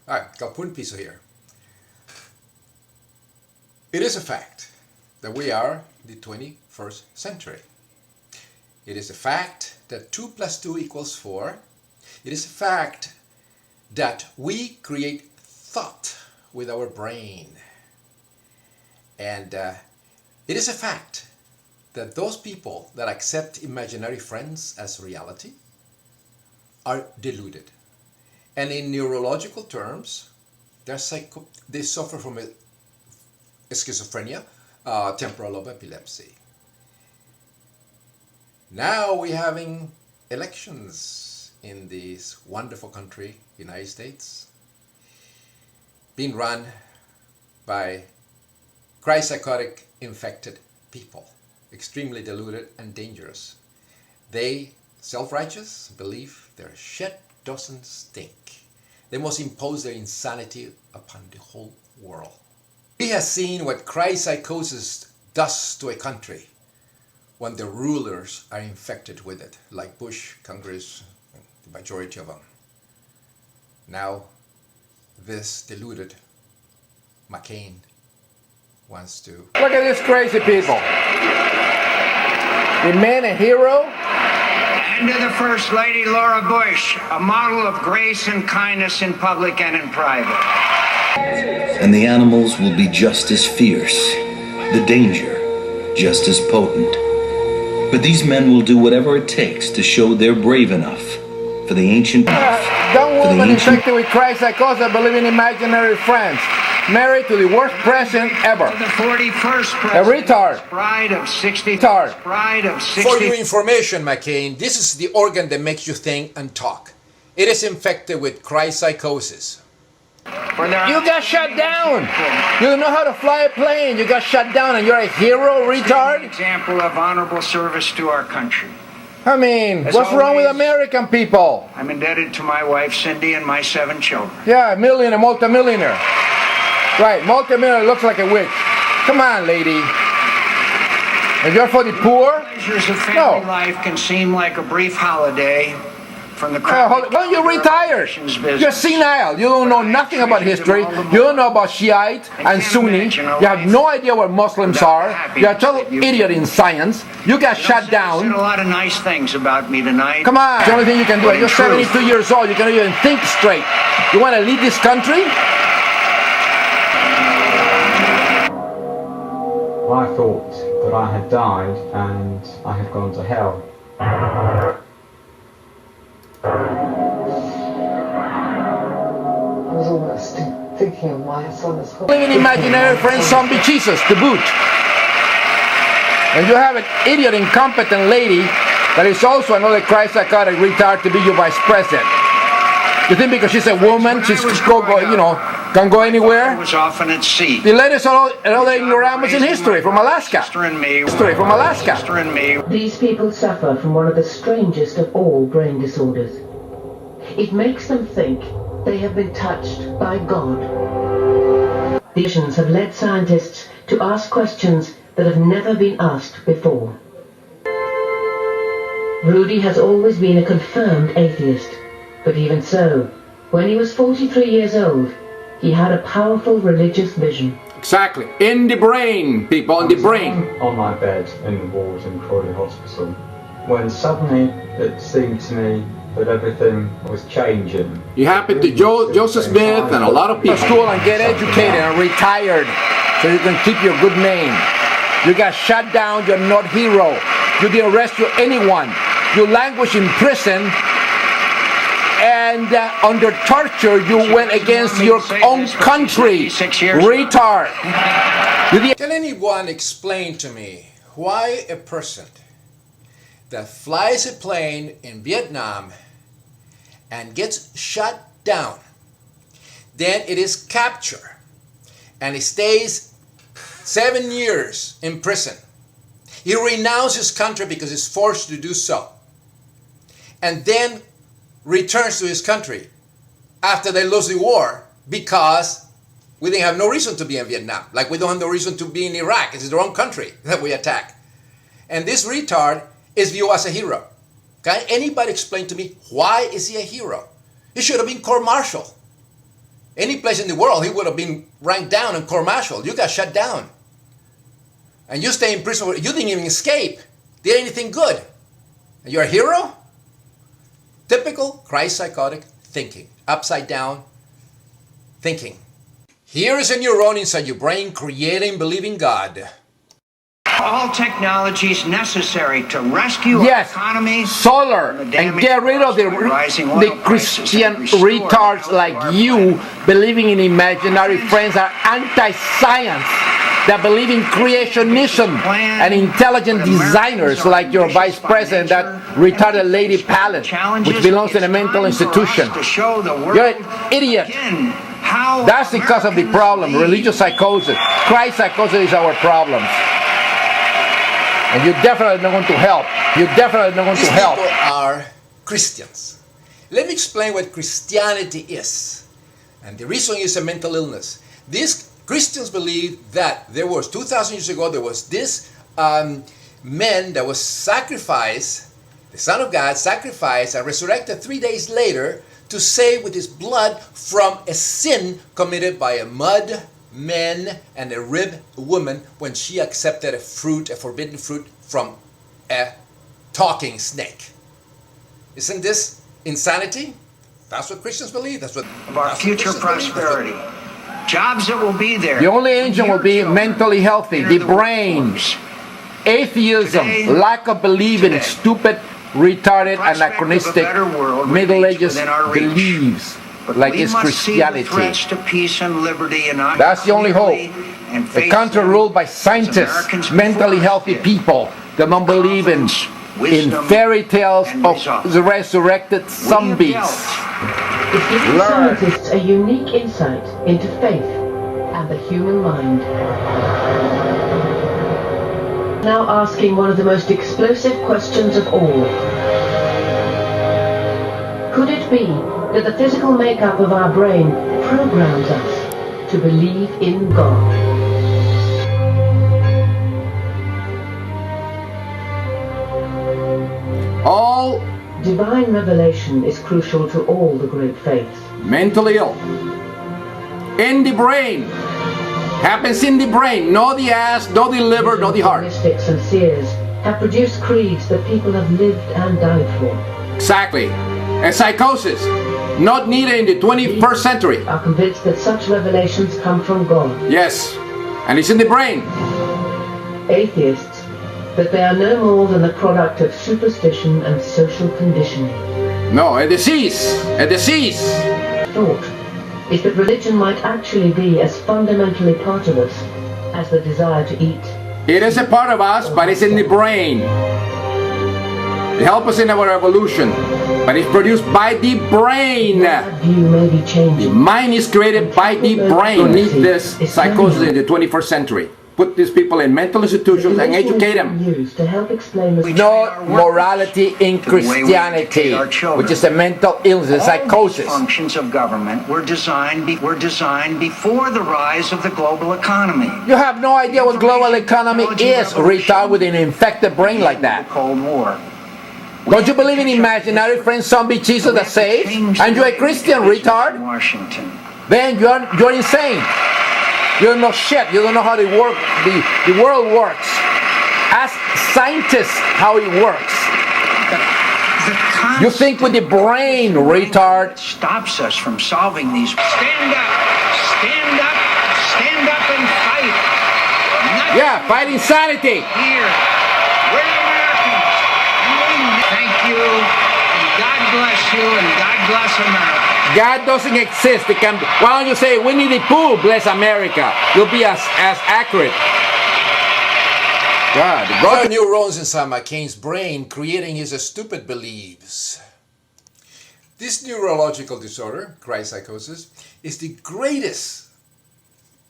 Alright, kapun piso here. It is a fact that we are the 21st century. It is a fact that 2 plus 2 equals 4. It is a fact that we create thought with our brain. And it is a fact that those people that accept imaginary friends as reality are deluded. And in neurological terms, they suffer from schizophrenia, temporal lobe epilepsy. Now we're having elections in this wonderful country, United States, being run by Christ-Psychotic infected people, extremely deluded and dangerous. They, self-righteous, believe their shit doesn't stink. They must impose their insanity upon the whole world. We have seen what Christ-Psychosis does to a country when the rulers are infected with it, like Bush, Congress, the majority of them. Now, this deluded McCain wants to... Look at these crazy people. The man a hero? And to the First Lady Laura Bush, a model of grace and kindness in public and in private. And the animals will be just as fierce, the danger just as potent. But these men will do whatever it takes to show they're brave enough for the ancient path. Dumb woman infected with Christ-Psychosis believing in imaginary friends. Married to the worst president ever. The 41st president. A retard. Bride of 60. Retard. Bride of 60. For your information, McCain, this is the organ that makes you think and talk. It is infected with Christ-Psychosis. You got shut down. You don't know how to fly a plane. You got shut down and you're a hero, retard? Example of honorable service to our country. I mean, As what's wrong with always, American people? I'm indebted to my wife Cindy and my 7 children. Yeah, a multimillionaire. Right, multimillionaire looks like a witch. Come on, lady. And you're for the poor? Pleasures of family life can seem like a brief holiday from the well, you're retired. You're senile. You don't know nothing about history. You don't know about Shiite and Sunni. You have no idea what Muslims are. You're a total idiot in science. You got shut down. You said a lot of nice things about me tonight. Come on. The only thing you can do. You're 72 years old. You can't even think straight. You want to lead this country? I thought that I had died and I had gone to hell. I was almost thinking of my son as well. Living imaginary friend zombie Jesus to boot. And you have an idiot incompetent lady that is also another Christ-Psychotic retard to be your vice president. You think because she's a woman, she's can go anywhere? I was often at sea. The latest another ignoramus in history from Alaska. History from Alaska. These people suffer from one of the strangest of all brain disorders. It makes them think they have been touched by God. Visions have led scientists to ask questions that have never been asked before. Rudy has always been a confirmed atheist, but even so, when he was 43 years old, he had a powerful religious vision. Exactly. In the brain, people, in the brain. on my bed in the wards in Crawley Hospital when suddenly it seemed to me that everything was changing. You happened to Joseph Smith and a lot of people. School and get educated and retired so you can keep your good name. You got shut down, you're not hero. You didn't rescue anyone. You languish in prison. And under torture, you went against your own country. Retard. Can anyone explain to me why a person that flies a plane in Vietnam and gets shot down, then it is captured and he stays 7 years in prison. He renounces his country because he's forced to do so. And then returns to his country after they lose the war because we didn't have no reason to be in Vietnam. Like we don't have no reason to be in Iraq. It's the wrong country that we attack. And this retard is viewed as a hero. Can anybody explain to me why is he a hero? He should have been court-martialed. any place in the world, he would have been ranked down and court-martialed. You got shut down. And you stay in prison. You didn't even escape. Did anything good. And you're a hero? Typical Christ-psychotic thinking. Upside down thinking. Here is a neuron inside your brain creating, believing God. All technologies necessary to rescue Yes, our economy, solar, from and get rid of the Christian retards like you believing in imaginary friends are anti-science, that believe in creationism, and intelligent designers like your vice president, that retarded lady Palin, which belongs in a mental institution. You're an idiot. That's the cause of the problem, religious psychosis. Christ-psychosis is our problem. And you're definitely not going to help. You're definitely not going to help. These people are Christians. Let me explain what Christianity is. And the reason is a mental illness. These Christians believe that there was, 2,000 years ago, there was this man that was sacrificed, the Son of God, sacrificed and resurrected 3 days later to save with his blood from a sin committed by a mud man and a rib woman when she accepted a fruit, a forbidden fruit from a talking snake. Isn't this insanity? That's what Christians believe. That's what of our future prosperity. Jobs that will be there. The only engine will be mentally healthy, the brain. Atheism, lack of belief in stupid, retarded, anachronistic, Middle Ages beliefs. Like it's Christianity. That's the only hope. A country ruled by scientists, mentally healthy people that don't believe in fairy tales of the resurrected zombies. It gives scientists a unique insight into faith and the human mind. Now asking one of the most explosive questions of all. Could it be that the physical makeup of our brain programs us to believe in God? All Divine revelation is crucial to all the great faiths. mentally ill. In the brain. Happens in the brain. Not the ass, not the liver, not the heart. Mystics and seers have produced creeds that people have lived and died for. Exactly. A psychosis. Not needed in the 21st century. Are convinced that such revelations come from God. Yes. And it's in the brain. Atheists, that they are no more than the product of superstition and social conditioning. No, a disease. A disease. Thought is that religion might actually be as fundamentally part of us as the desire to eat. It is a part of us, but it's in the brain. It helps us in our evolution, but it's produced by the brain. That view may be changing. The mind is created by the brain. We need this psychosis in the 21st century. Put these people in mental institutions and educate them. To help explain the No morality in Christianity, which is a mental illness, a psychosis. All functions of government were designed before the rise of the global economy. You have no idea what global economy is, retard, with an infected brain like that. Cold War. Don't you believe in imaginary friend zombie Jesus that saves? And you're a Christian, retard? Washington. Then you're insane. You don't know shit. You don't know how the world works. Ask scientists how it works. You think with the brain, retard. Stops us from solving these. Stand up! Stand up! Stand up and fight! Yeah, fight insanity. Here. We're Americans. Thank you. And God bless you and God bless America. God doesn't exist. Why don't you say, Winnie the Pooh, bless America? You'll be as accurate. God, There are neurons inside McCain's brain creating his stupid beliefs. This neurological disorder, Christ-Psychosis, is the greatest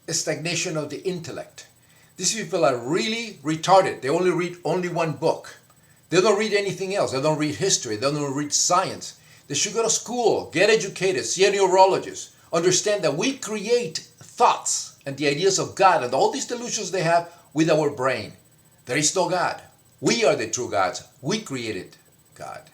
stagnation of the intellect. These people are really retarded. They only read one book. They don't read anything else. They don't read history. They don't read science. They should go to school, get educated, see a neurologist, understand that we create thoughts and the ideas of God and all these delusions they have with our brain. There is no God. We are the true gods. We created God.